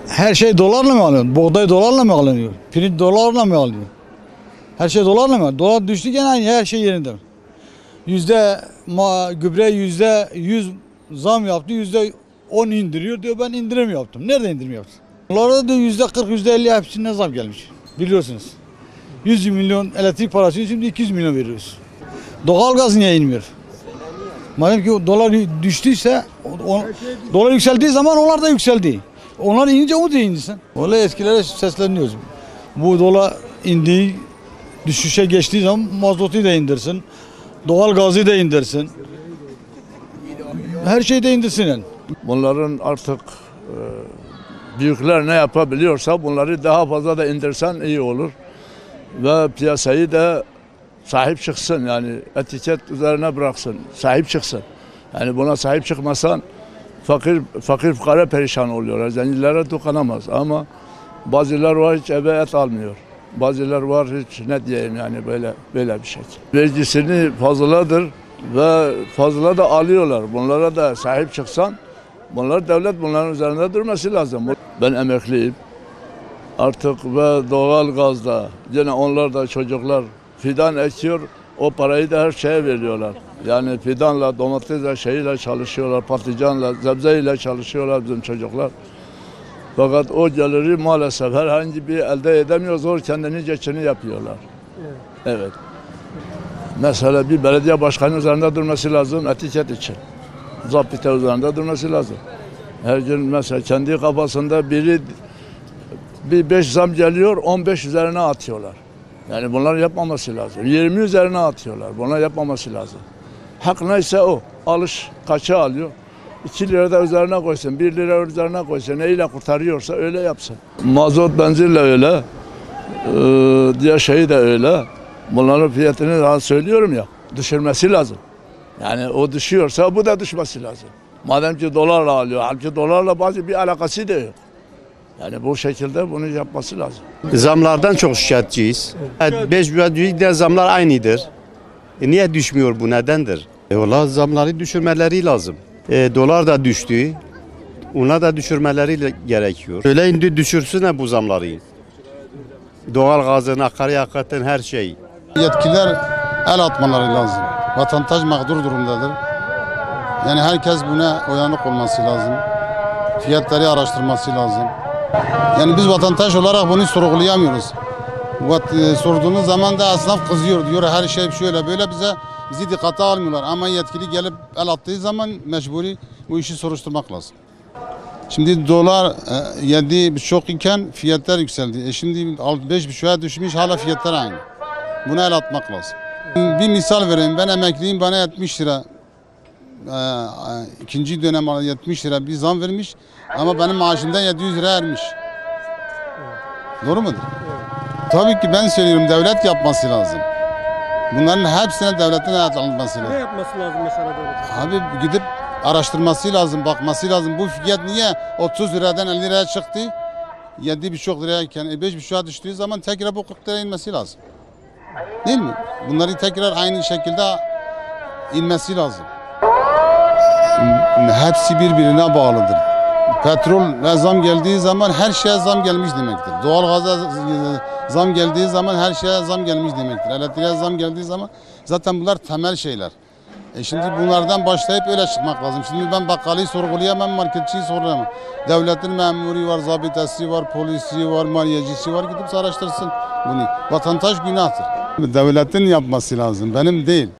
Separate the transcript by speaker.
Speaker 1: Her şey dolarla mı alınıyor? Buğday dolarla mı alınıyor? Pirinç dolarla mı alınıyor? Her şey dolarla mı? Dolar düştü gene aynı, her şey yerinde. Gübre %100 zam yaptı, %10 indiriyor diyor, ben indirim yaptım. Nerede indirim yaptım? Dolarda da %40, %50 hepsine zam gelmiş. Biliyorsunuz. 100 milyon elektrik parası şimdi 200 milyon veriyoruz. Doğalgaz niye inmiyor? Madem ki dolar düştüyse, dolar yükseldiği zaman onlar da yükseldi. Onlar inince o da indirsin. Öyle etkilere sesleniyoruz. Bu dolar indiği, düşüşe geçtiği zaman mazotu da indirsin. Doğal gazı da indirsin. Her şeyi de indirsin yani.
Speaker 2: Bunların artık büyükler ne yapabiliyorsa bunları daha fazla da indirsen iyi olur. Ve piyasayı da sahip çıksın, yani etiket üzerine bıraksın, sahip çıksın. Yani buna sahip çıkmasan fakir fukara perişan oluyorlar. Zenginlere dokunamaz ama bazılar var hiç eve et almıyor. Bazılar var hiç ne diyeyim yani böyle bir şey. Vergisini fazladır ve fazla da alıyorlar. Bunlara da sahip çıksan, devlet bunların üzerinde durması lazım. Ben emekliyim. Artık ve doğal gazda yine onlar da çocuklar fidan ekiyor, o parayı da her şeye veriyorlar. Yani fidanla, domatesle, şeyle çalışıyorlar, patlıcanla, sebzeyle çalışıyorlar bizim çocuklar. Fakat o geliri maalesef herhangi bir elde edemiyor, zor kendini geçini yapıyorlar. Evet. Mesela bir belediye başkanı üzerinde durması lazım etiket için. Zabıta üzerinde durması lazım. Her gün mesela kendi kafasında bir 5 zam geliyor, 15 üzerine atıyorlar. Yani bunlar yapmaması lazım. 20 üzerine atıyorlar. Bunlar yapmaması lazım. Hak neyse o. Alış kaça alıyor? 2 lira da üzerine koysun, 1 lira üzerine koysun. Neyle kurtarıyorsa öyle yapsın. Mazot, benzinle öyle. Diğer şeyi de öyle. Bunların fiyatını daha söylüyorum ya. Düşürmesi lazım. Yani o düşüyorsa bu da düşmesi lazım. Madem ki dolarla alıyor. Halbuki dolarla bazı bir alakası da yok. Yani bu şekilde bunu yapması lazım.
Speaker 3: Zamlardan çok şikayetçiyiz. 5 büyük zamlar aynıdır. Niye düşmüyor bu, nedendir? Valla zamları düşürmeleri lazım. Dolar da düştü. Ona da düşürmeleri gerekiyor. Öyle indi düşürsün bu zamları. Doğal gazın, akaryakıtın her şeyi.
Speaker 4: Yetkililer el atmaları lazım. Vatandaş mağdur durumdadır. Yani herkes buna uyanık olması lazım. Fiyatları araştırması lazım. Yani biz vatandaş olarak bunu sorgulayamıyoruz. Sorduğunuz zaman da esnaf kızıyor, diyor her şey şöyle böyle, bizi dikkate almıyorlar. Ama yetkili gelip el attığı zaman mecburi bu işi soruşturmak lazım. Şimdi dolar 7,5 iken fiyatlar yükseldi. Şimdi 5,5'a düşmüş, hala fiyatlar aynı. Buna el atmak lazım. Bir misal vereyim, ben emekliyim, bana 70 lira. İkinci dönem 70 lira bir zam vermiş ama benim maaşımdan 700 lira ermiş. Doğru mudur? Tabii ki ben söylüyorum, devlet yapması lazım. Bunların hepsine devletin alınması lazım.
Speaker 5: Ne yapması lazım mesela devlet?
Speaker 4: Abi gidip araştırması lazım, bakması lazım. Bu fiyat niye 30 liradan 50 liraya çıktı? 7,5 lirayken 5,5'a düştüğü zaman tekrar bu 40 liraya inmesi lazım. Değil mi? Bunları tekrar aynı şekilde inmesi lazım. Hepsi birbirine bağlıdır. Petrol zam geldiği zaman her şeye zam gelmiş demektir. Doğalgaza zam geldiği zaman her şeye zam gelmiş demektir. Elektriğe zam geldiği zaman zaten bunlar temel şeyler. Şimdi bunlardan başlayıp öyle çıkmak lazım. Şimdi ben bakkalıyı sorgulayamam, marketçiyi sorgulayamam. Devletin memuru var, zabitesi var, polisi var, maliyecisi var, gidip araştırsın bunu. Vatandaş günahtır. Devletin yapması lazım, benim değil.